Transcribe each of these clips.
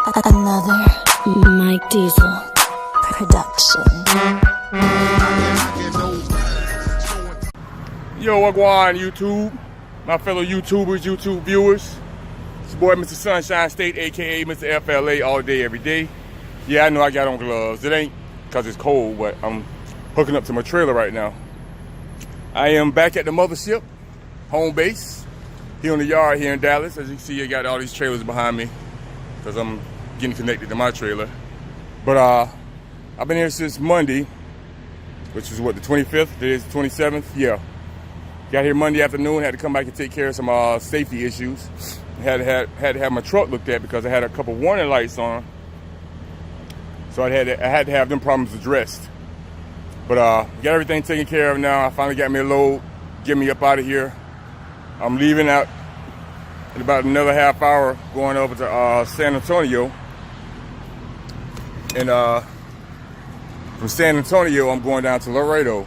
Another Mike Diesel production. Yo, what's going on, YouTube? My fellow YouTubers, YouTube viewers. It's your boy, Mr. Sunshine State, aka Mr. FLA, all day, every day. Yeah, I know I got on gloves. It ain't because it's cold, but I'm hooking up to my trailer right now. I am back at the mothership, home base, here in the yard here in Dallas. As you can see, I got all these trailers behind me because I'm getting connected to my trailer. But I've been here since Monday, which is what, the 25th? Today is the 27th? Yeah. Got here Monday afternoon, had to come back and take care of some safety issues. Had to have my truck looked at because I had a couple warning lights on. So I had to have them problems addressed. But got everything taken care of now. I finally got me a load, get me up out of here. I'm leaving out in about another half hour, going over to San Antonio. And from San Antonio, I'm going down to Laredo.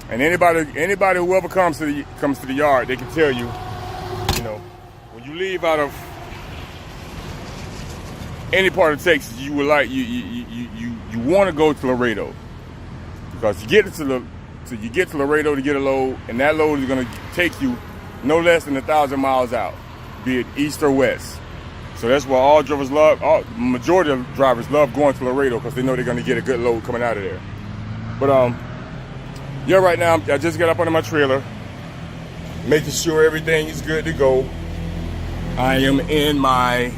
And anybody, whoever comes to the yard, they can tell you, you know, when you leave out of any part of Texas, you would like you want to go to Laredo, because you get to Laredo to get a load, and that load is going to take you no less than 1,000 miles out, be it east or west. So that's why all drivers majority of drivers love going to Laredo, because they know they're going to get a good load coming out of there. But yeah, right now I just got up under my trailer, making sure everything is good to go. I am in my,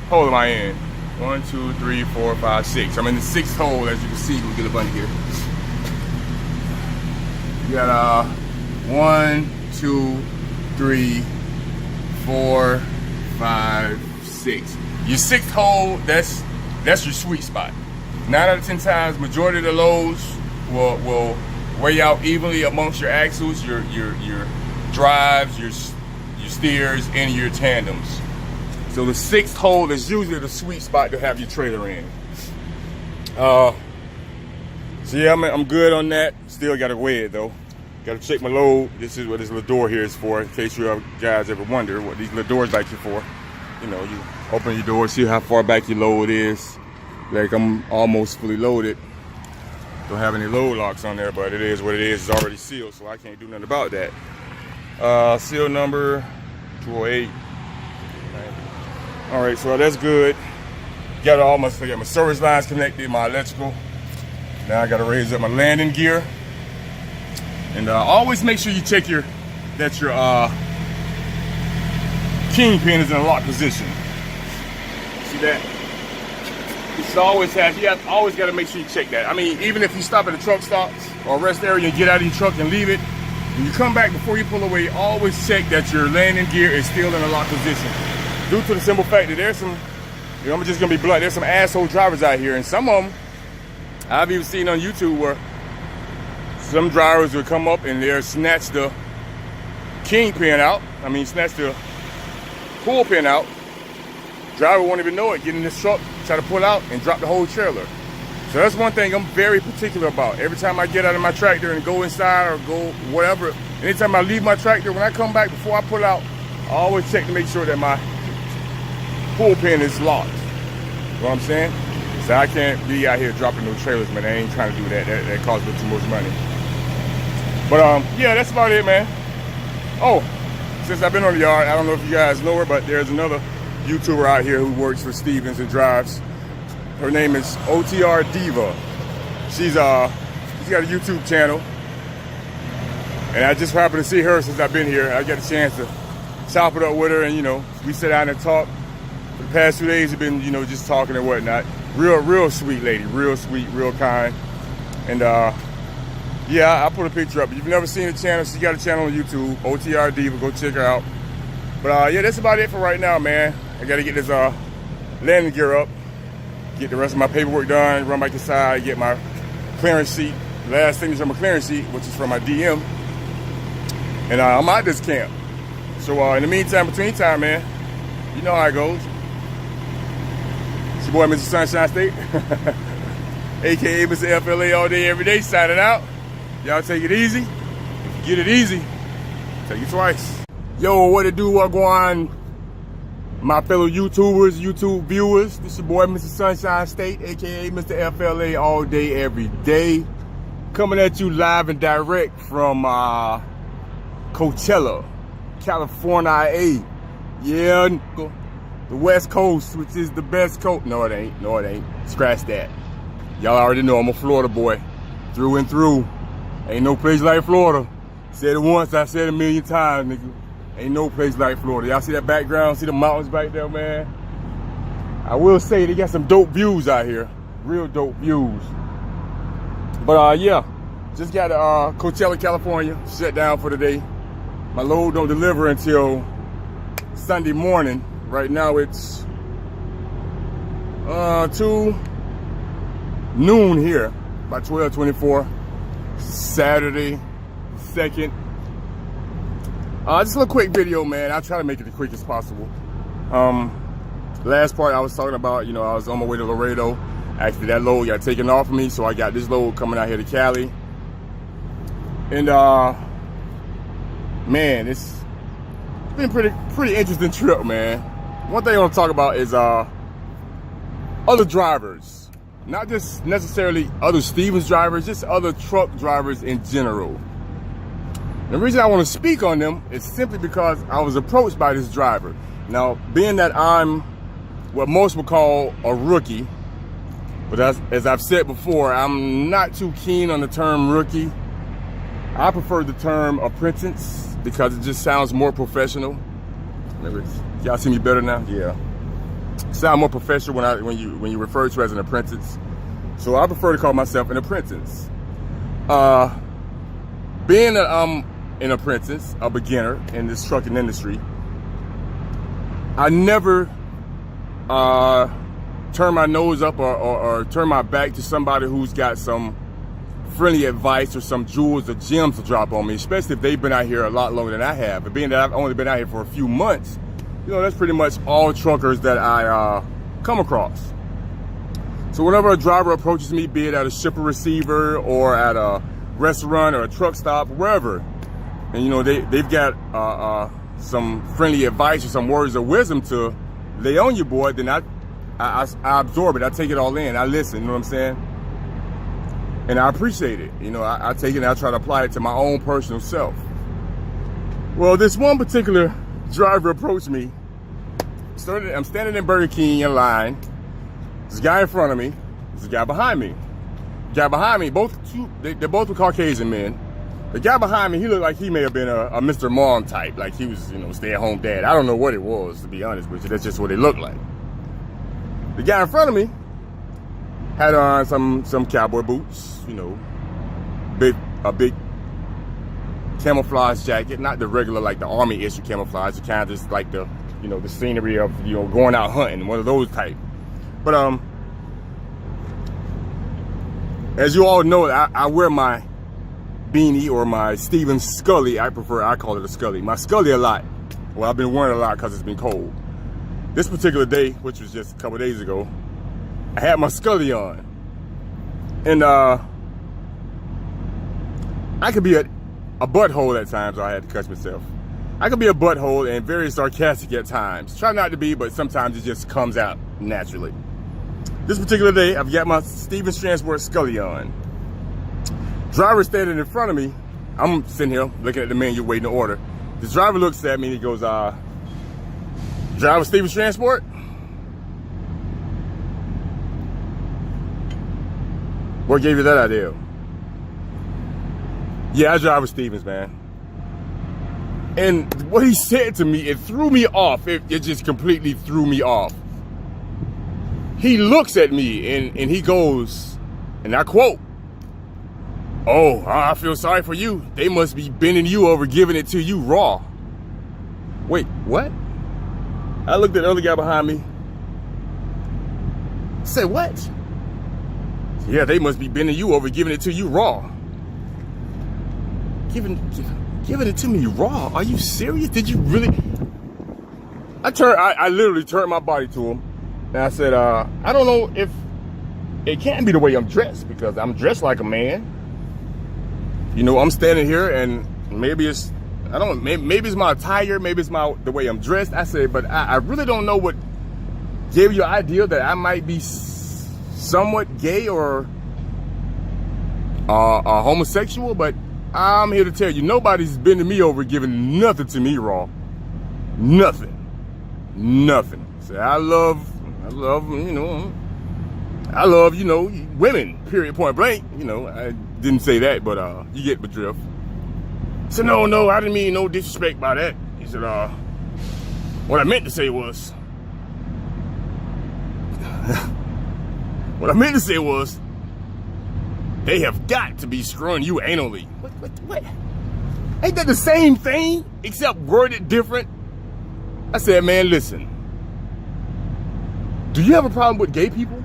hole am I in? 1, 2, 3, 4, 5, 6. I'm in the 6th hole, as you can see. We'll get up under here. You got 1, 2, 3, 4, 5, 6. Your 6th hole, that's your sweet spot. 9 out of 10 times, majority of the loads will weigh out evenly amongst your axles, your drives, your steers, and your tandems. So the 6th hole is usually the sweet spot to have your trailer in. So yeah, I'm good on that. Still got to weigh it though. Got to check my load. This is what this little door here is for, in case you guys ever wonder what these little doors like you for. You know, you open your door, see how far back your load is. Like, I'm almost fully loaded. Don't have any load locks on there, but it is what it is. It's already sealed, so I can't do nothing about that. Seal number 208. All right, so that's good. Got my service lines connected, my electrical. Now I got to raise up my landing gear. And always make sure you check that your kingpin is in a locked position. See that? You always got to make sure you check that. I mean, even if you stop at a truck stop or rest area and get out of your truck and leave it, when you come back before you pull away, always check that your landing gear is still in a locked position. Due to the simple fact that there's some, you know, I'm just gonna be blunt, there's some asshole drivers out here, and some of them I've even seen on YouTube where some drivers will come up and they'll snatch the kingpin out. I mean, snatch the pull pin out. Driver won't even know it. Get in this truck, try to pull out, and drop the whole trailer. So that's one thing I'm very particular about. Every time I get out of my tractor and go inside or go whatever, anytime I leave my tractor, when I come back before I pull out, I always check to make sure that my pull pin is locked. You know what I'm saying? So I can't be out here dropping no trailers, man. I ain't trying to do that. That costs me too much money. But yeah, that's about it, man. Oh, since I've been on the yard, I don't know if you guys know her, but there's another YouTuber out here who works for Stevens and drives. Her name is OTR Diva. She's got a YouTube channel, and I just happened to see her since I've been here. I got a chance to chop it up with her, and you know, we sit down and talk. For the past 2 days, we've been, you know, just talking and whatnot. Real sweet lady, real sweet, real kind. And yeah, I put a picture up. If you've never seen the channel, she got a channel on YouTube, OTR Diva. Go check her out. But yeah, that's about it for right now, man. I got to get this landing gear up, get the rest of my paperwork done, run back inside, get my clearance sheet, last signature on my clearance sheet, which is from my DM. And I'm at this camp. So in the meantime, between time, man, you know how it goes. It's your boy, Mr. Sunshine State, aka Mr. FLA, all day, every day, signing out. Y'all take it easy. If you get it easy, take it twice. Yo, what it do, what go on? my fellow YouTubers, YouTube viewers. This your boy, Mr. Sunshine State, aka Mr. FLA, all day, every day. Coming at you live and direct from Coachella, California. Yeah, the West Coast, which is the best coast. No, it ain't. No, it ain't. Scratch that. Y'all already know I'm a Florida boy, through and through. Ain't no place like Florida. Said it once, I said it a million times, nigga. Ain't no place like Florida. Y'all see that background? See the mountains back there, man? I will say they got some dope views out here. Real dope views. But yeah, just got to Coachella, California, shut down for the day. My load don't deliver until Sunday morning. Right now it's 2 noon here, by 12:24, Saturday 2nd. Just a little quick video, man. I'll try to make it as quick as possible. Last part I was talking about, you know, I was on my way to Laredo. Actually, that load got taken off of me, so I got this load coming out here to Cali. And man, it's been pretty interesting trip, man. One thing I want to talk about is other drivers, not just necessarily other Stevens drivers, just other truck drivers in general. The reason I want to speak on them is simply because I was approached by this driver. Now, being that I'm what most would call a rookie, but as I've said before, I'm not too keen on the term rookie. I prefer the term apprentice because it just sounds more professional. Maybe y'all see me better now? Yeah. Sound more professional when you refer to as an apprentice. So I prefer to call myself an apprentice. Being that I'm an apprentice, a beginner in this trucking industry, I never turn my nose up or turn my back to somebody who's got some friendly advice or some jewels or gems to drop on me, especially if they've been out here a lot longer than I have. But being that I've only been out here for a few months, you know, that's pretty much all truckers that I come across. So whenever a driver approaches me, be it at a shipper receiver or at a restaurant or a truck stop, wherever, and you know they've got some friendly advice or some words of wisdom to lay on you, boy, then I absorb it. I take it all in. I listen. You know what I'm saying? And I appreciate it. You know, I take it and I try to apply it to my own personal self. Well, this one particular driver approached me. I'm standing in Burger King in line. There's a guy in front of me. There's a guy behind me. The guy behind me, they both were Caucasian men. The guy behind me, he looked like he may have been a Mr. Mom type, like he was, you know, stay-at-home dad. I don't know what it was, to be honest with you. That's just what it looked like. The guy in front of me had on some cowboy boots, you know, a big camouflage jacket, not the regular like the army issue camouflage, the kind of just like the, you know, the scenery of, you know, going out hunting, one of those type. But as you all know, I wear my beanie or my Stevens Scully. I call it a Scully. My Scully a lot. Well, I've been wearing it a lot because it's been cold. This particular day, which was just a couple days ago, I had my Scully on. And I could be a butthole at times. I had to catch myself. I could be a butthole and very sarcastic at times. Try not to be, but sometimes it just comes out naturally. This particular day, I've got my Stevens Transport Scully on. Driver standing in front of me. I'm sitting here looking at the menu waiting to order. The driver looks at me and he goes, driver Stevens Transport? What gave you that idea? Yeah, I drive with Stevens, man. And what he said to me, it threw me off. It just completely threw me off. He looks at me and he goes, and I quote, "Oh, I feel sorry for you. They must be bending you over, giving it to you raw." Wait, what? I looked at the other guy behind me. Said, what? Yeah, they must be bending you over, giving it to you raw. Giving it to me raw? Are you serious? Did you really? I literally turned my body to him. And I said, I don't know if it can't be the way I'm dressed, because I'm dressed like a man. You know, I'm standing here and maybe it's, I don't, maybe it's my attire, maybe it's the way I'm dressed. I said, but I really don't know what gave you an idea that I might be somewhat gay or homosexual, but I'm here to tell you, nobody's bending me over giving nothing to me raw. Nothing. So I love, women, period, point blank. I didn't say that, but you get the drift. So no, I didn't mean no disrespect by that. He said, what I meant to say was, they have got to be screwing you anally. What? Ain't that the same thing, except worded different? I said, man, listen. Do you have a problem with gay people?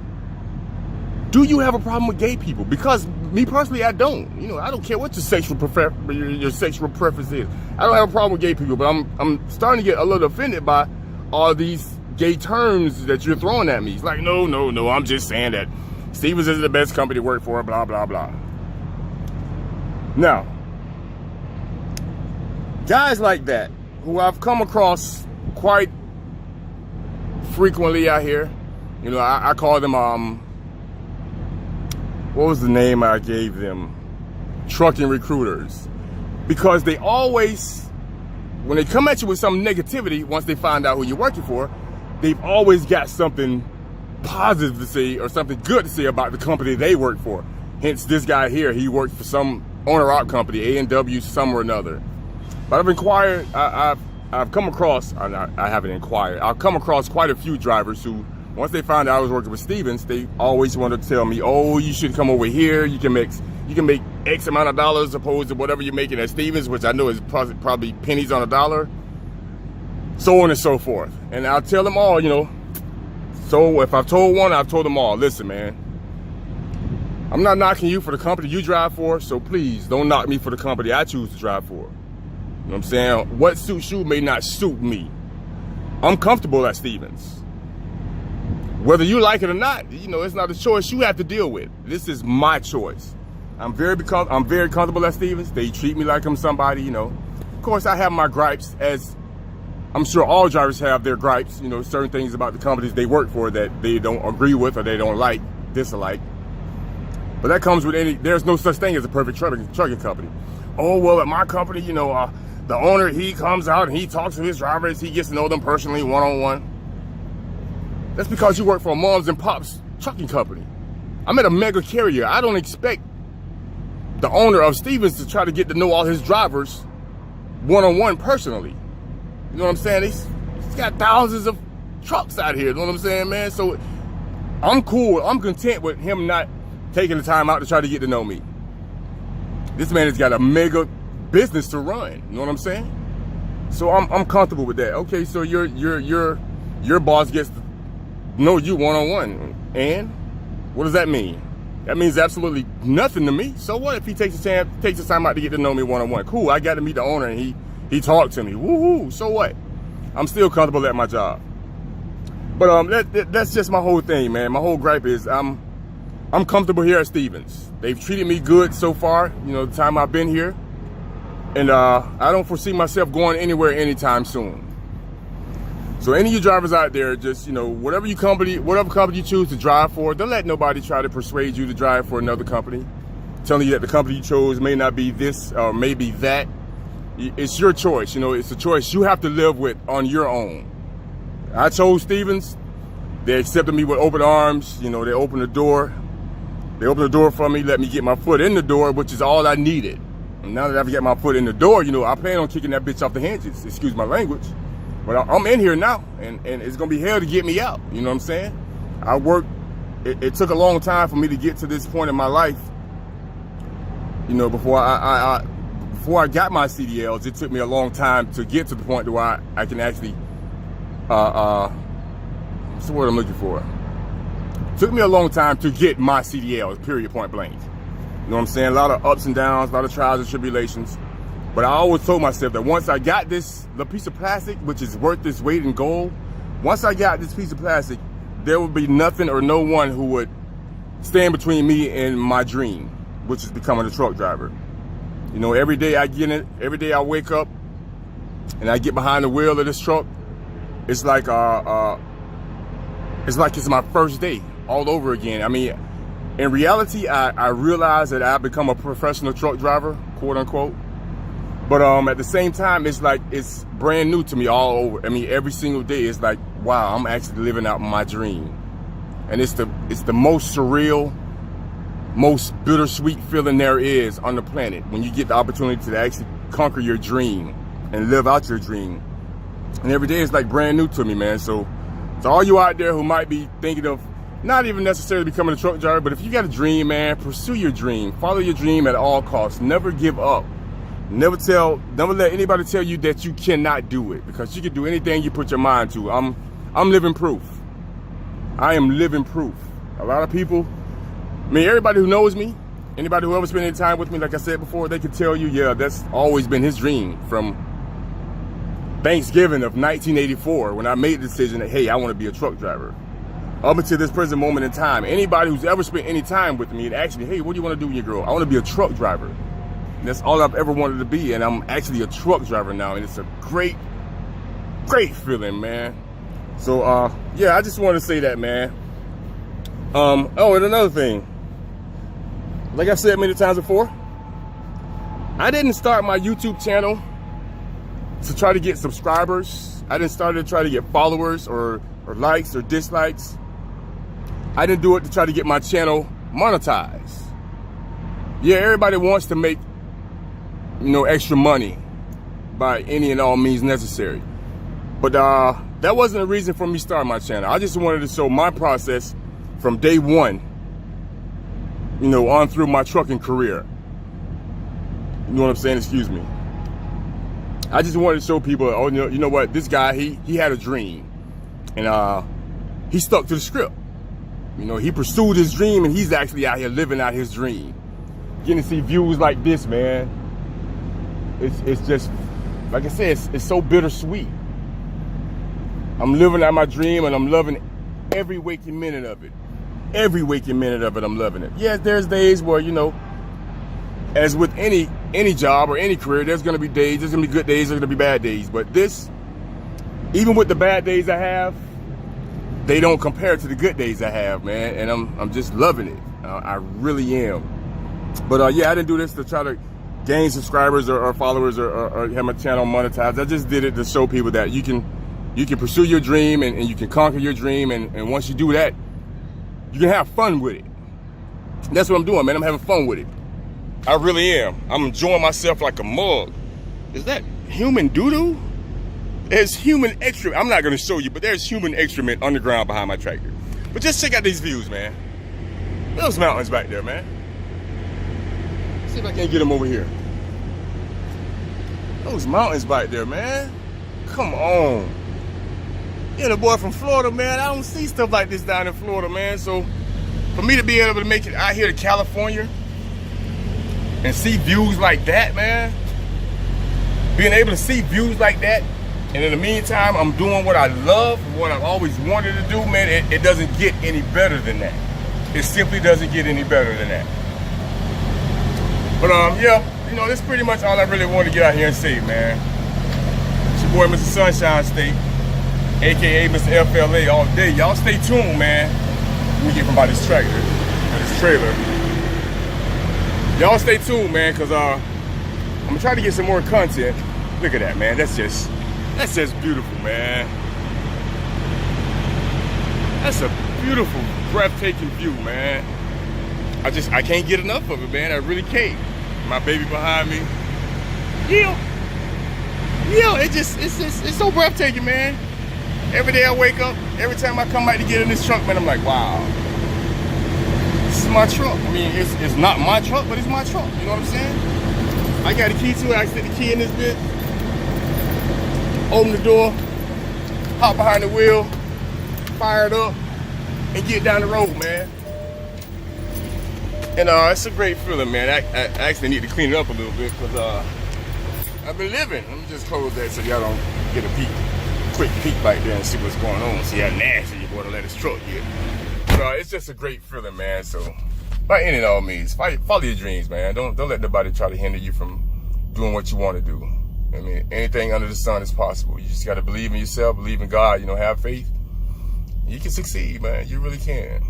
Do you have a problem with gay people? Because me personally, I don't. I don't care what your sexual preference is. I don't have a problem with gay people, but I'm starting to get a little offended by all these gay terms that you're throwing at me. It's like, no, I'm just saying that Stevens is the best company to work for, blah, blah, blah. Now, guys like that, who I've come across quite frequently out here, I call them, what was the name I gave them? Trucking recruiters. Because they always, when they come at you with some negativity, once they find out who you're working for, they've always got something positive to say or something good to say about the company they work for. Hence, this guy here, he worked for some owner-op company, A&W, some or another. But I've inquired, I've come across, I haven't inquired, I've come across quite a few drivers who, once they found out I was working with Stevens, they always wanted to tell me, oh, you should come over here, you can make X amount of dollars opposed to whatever you're making at Stevens, which I know is probably pennies on a dollar, so on and so forth. And I'll tell them all, so if I've told one, I've told them all. Listen, man, I'm not knocking you for the company you drive for, so please don't knock me for the company I choose to drive for. You know what I'm saying? What suits you may not suit me. I'm comfortable at Stevens. Whether you like it or not, it's not a choice you have to deal with. This is my choice. I'm very comfortable at Stevens. They treat me like I'm somebody, Of course, I have my gripes, as I'm sure all drivers have their gripes, certain things about the companies they work for that they don't agree with or they don't dislike. But that comes with there's no such thing as a perfect trucking company. Oh, well, at my company, the owner, he comes out and he talks to his drivers, he gets to know them personally, one-on-one. That's because you work for a moms and pops trucking company. I'm at a mega carrier. I don't expect the owner of Stevens to try to get to know all his drivers one-on-one personally. You know what I'm saying? He's got thousands of trucks out here. You know what I'm saying, man? So I'm cool. I'm content with him not taking the time out to try to get to know me. This man has got a mega business to run. You know what I'm saying? So I'm comfortable with that. Okay, so your boss gets to know you one-on-one. And what does that mean? That means absolutely nothing to me. So what if he takes the time out to get to know me one-on-one? Cool, I got to meet the owner and he talked to me. Woohoo! So what? I'm still comfortable at my job. But that's just my whole thing, man. My whole gripe is I'm comfortable here at Stevens. They've treated me good so far, the time I've been here. And I don't foresee myself going anywhere anytime soon. So any of you drivers out there, just, whatever company you choose to drive for, don't let nobody try to persuade you to drive for another company, telling you that the company you chose may not be this or maybe that. It's your choice, it's a choice you have to live with on your own. I chose Stevens. They accepted me with open arms. They opened the door. They opened the door for me, let me get my foot in the door, which is all I needed. And now that I've got my foot in the door, I plan on kicking that bitch off the hinges, excuse my language. But I'm in here now, and it's going to be hell to get me out. You know what I'm saying? I worked. It took a long time for me to get to this point in my life. Before I got my CDLs, it took me a long time to get to the point where I can actually, what's the word I'm looking for? It took me a long time to get my CDLs, period, point blank. You know what I'm saying? A lot of ups and downs, a lot of trials and tribulations. But I always told myself that once I got the piece of plastic, which is worth its weight in gold, once I got this piece of plastic, there would be nothing or no one who would stand between me and my dream, which is becoming a truck driver. Every day I get in, every day I wake up, and I get behind the wheel of this truck, it's like it's my first day all over again. I mean, in reality, I realize that I've become a professional truck driver, quote unquote. But at the same time, it's like it's brand new to me all over. I mean, every single day, it's like, wow, I'm actually living out my dream. And it's the most surreal, most bittersweet feeling there is on the planet when you get the opportunity to actually conquer your dream and live out your dream. And every day is like brand new to me, man. So all you out there who might be thinking of not even necessarily becoming a truck driver, but if you got a dream, man, pursue your dream. Follow your dream at all costs. Never give up. Never let anybody tell you that you cannot do it, because you can do anything you put your mind to. I'm living proof. I am living proof. A lot of people, I mean, everybody who knows me, anybody who ever spent any time with me, like I said before, they can tell you, yeah, that's always been his dream from Thanksgiving of 1984 when I made the decision that, hey, I want to be a truck driver. Up until this present moment in time, anybody who's ever spent any time with me and asked me, hey, what do you want to do when you grow up? I want to be a truck driver. And that's all I've ever wanted to be, and I'm actually a truck driver now, and it's a great, great feeling, man. So, yeah, I just want to say that, man. Oh, and another thing. Like I've said many times before, I didn't start my YouTube channel to try to get subscribers. I didn't start to try to get followers or likes or dislikes. I didn't do it to try to get my channel monetized. Yeah, everybody wants to make, extra money by any and all means necessary. But that wasn't a reason for me starting my channel. I just wanted to show my process from day one, on through my trucking career. You know what I'm saying? Excuse me. I just wanted to show people, oh, you know what? This guy, he had a dream, and he stuck to the script. He pursued his dream, and he's actually out here living out his dream. Getting to see views like this, man. It's just, like I said, it's so bittersweet. I'm living out my dream, and I'm loving every waking minute of it. Every waking minute of it, I'm loving it. Yeah, there's days where, as with any job or any career, there's gonna be days, there's gonna be good days, there's gonna be bad days. But this, even with the bad days I have, they don't compare to the good days I have, man. And I'm just loving it. I really am. But yeah, I didn't do this to try to gain subscribers or followers or have my channel monetized. I just did it to show people that you can pursue your dream and you can conquer your dream. And once you do that, you can have fun with it. That's what I'm doing, man. I'm having fun with it. I really am. I'm enjoying myself like a mug. Is that human doo-doo? There's human excrement. I'm not going to show you, but there's human excrement underground behind my tractor. But just check out these views, man. Those mountains back there, man. See if I can't get them over here. Those mountains back there, man. Come on. Yeah, the boy from Florida, man. I don't see stuff like this down in Florida, man. So for me to be able to make it out here to California and see views like that, man. Being able to see views like that, and in the meantime, I'm doing what I love, what I've always wanted to do, man. It doesn't get any better than that. It simply doesn't get any better than that. But yeah, that's pretty much all I really want to get out here and say, man. It's your boy, Mr. Sunshine State, aka Mr. FLA all day. Y'all stay tuned, man. Let me get from by this tractor, or this trailer. Y'all stay tuned, man, because I'm gonna try to get some more content. Look at that, man. That's just beautiful, man. That's a beautiful, breathtaking view, man. I can't get enough of it, man. I really can't. My baby behind me. Yeah, it's so breathtaking, man. Every day I wake up, every time I come back to get in this truck, man, I'm like, wow. This is my truck. I mean, it's not my truck, but it's my truck. You know what I'm saying? I got a key to it. I stick the key in this bit. Open the door, hop behind the wheel, fire it up, and get down the road, man. And it's a great feeling, man. I actually need to clean it up a little bit because I've been living. Let me just close that so y'all don't get a quick peek back there and see what's going on. See how nasty your boy to let his truck get. But it's just a great feeling, man. So by any and all means, follow your dreams, man. Don't let nobody try to hinder you from doing what you want to do. I mean, anything under the sun is possible. You just got to believe in yourself, believe in God, have faith. You can succeed, man. You really can.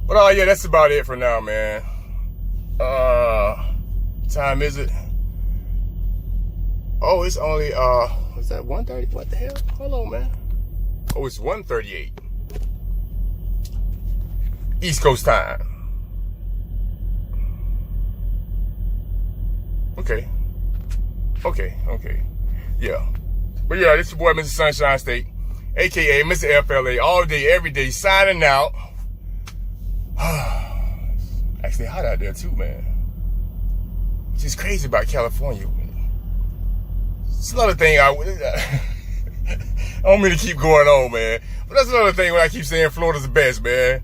But yeah, that's about it for now, man. Time is it? Oh, it's only what's that, 1:30? What the hell? Hold on, man. Oh, it's 1:38. East Coast time. Okay. Yeah. But yeah, this is your boy, Mr. Sunshine State, aka Mr. FLA, all day, every day, signing out. Actually hot out there too, man. It's just crazy about California. It's another thing I don't mean to keep going on, man. But that's another thing when I keep saying Florida's the best, man.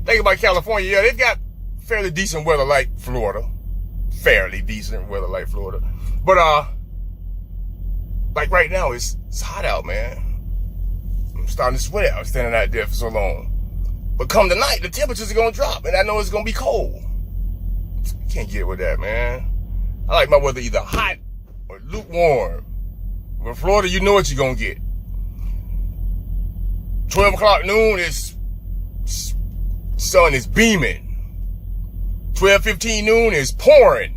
Think about California. Yeah, they've got fairly decent weather like Florida. Fairly decent weather like Florida. But, like right now, it's hot out, man. I'm starting to sweat out standing out there for so long. But come tonight, the temperatures are going to drop, and I know it's going to be cold. Can't get with that, man. I like my weather either hot or lukewarm. With Florida, you know what you're going to get. 12 o'clock noon is sun is beaming. 12:15 noon is pouring.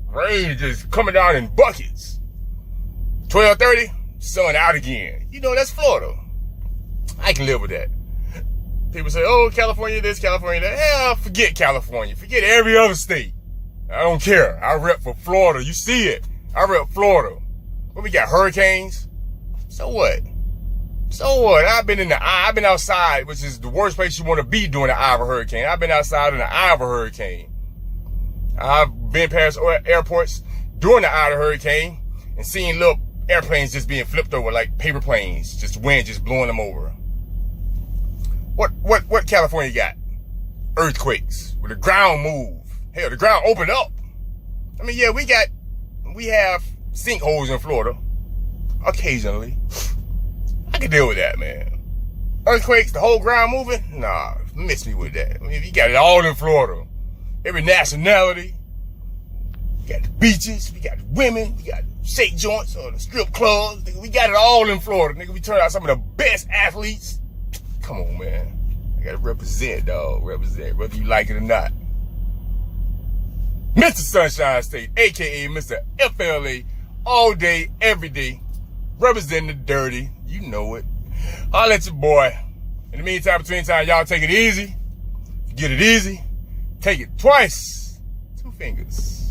Rain just coming down in buckets. 12:30, sun out again. That's Florida. I can live with that. People say, oh, California this, California that. Hell, forget California. Forget every other state. I don't care. I rep for Florida. You see it. I rep Florida. What we got, hurricanes? So what? I've been outside, which is the worst place you want to be during the eye of a hurricane. I've been outside in the eye of a hurricane. I've been past airports during the eye of the hurricane and seen little airplanes just being flipped over like paper planes, just wind just blowing them over. What California got? Earthquakes, where the ground move. Hell, the ground opened up. I mean, yeah, we have sinkholes in Florida, occasionally. I can deal with that, man. Earthquakes, the whole ground moving? Nah, miss me with that. I mean, you got it all in Florida. Every nationality. We got the beaches, we got the women, we got the shake joints or the strip clubs. Nigga, we got it all in Florida. Nigga, we turn out some of the best athletes. Come on, man. I gotta represent, dog. Represent, whether you like it or not. Mr. Sunshine State, aka Mr. FLA, all day, every day. Representing the dirty. You know it. I'll let your boy. In the meantime, between time, y'all take it easy. Get it easy. Take it twice. 2 fingers.